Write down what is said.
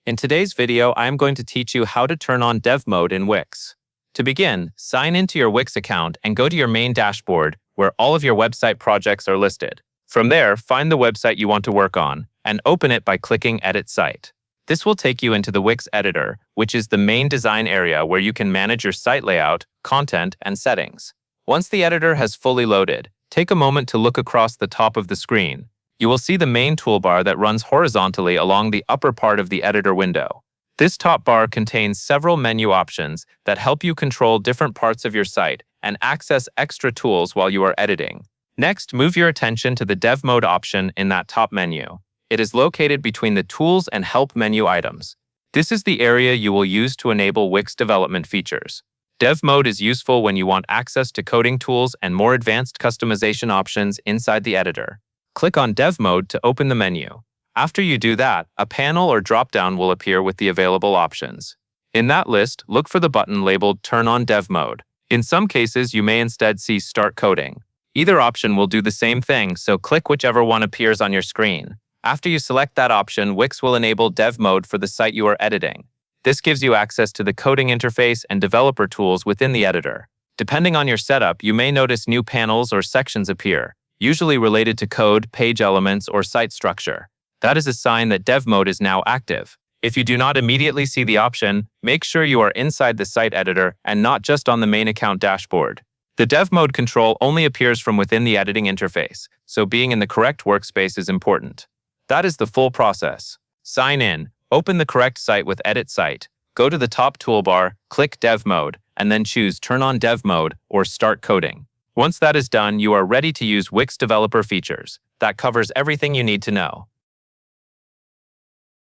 In today's video, I am going to teach you how to turn on dev mode in Wix. To begin, sign into your Wix account and go to your main dashboard where all of your website projects are listed. From there, find the website you want to work on and open it by clicking Edit Site. This will take you into the Wix editor, which is the main design area where you can manage your site layout, content, and settings. Once the editor has fully loaded, take a moment to look across the top of the screen. You will see the main toolbar that runs horizontally along the upper part of the editor window. This top bar contains several menu options that help you control different parts of your site and access extra tools while you are editing. Next, move your attention to the Dev Mode option in that top menu. It is located between the Tools and Help menu items. This is the area you will use to enable Wix development features. Dev Mode is useful when you want access to coding tools and more advanced customization options inside the editor. Click on Dev Mode to open the menu. After you do that, a panel or drop-down will appear with the available options. In that list, look for the button labeled Turn on Dev Mode. In some cases, you may instead see Start Coding. Either option will do the same thing, so click whichever one appears on your screen. After you select that option, Wix will enable Dev Mode for the site you are editing. This gives you access to the coding interface and developer tools within the editor. Depending on your setup, you may notice new panels or sections appear, usually related to code, page elements, or site structure. That is a sign that Dev Mode is now active. If you do not immediately see the option, make sure you are inside the site editor and not just on the main account dashboard. The Dev Mode control only appears from within the editing interface, so being in the correct workspace is important. That is the full process. Sign in, open the correct site with Edit Site, go to the top toolbar, click Dev Mode, and then choose Turn on Dev Mode or Start Coding. Once that is done, you are ready to use Wix developer features. That covers everything you need to know.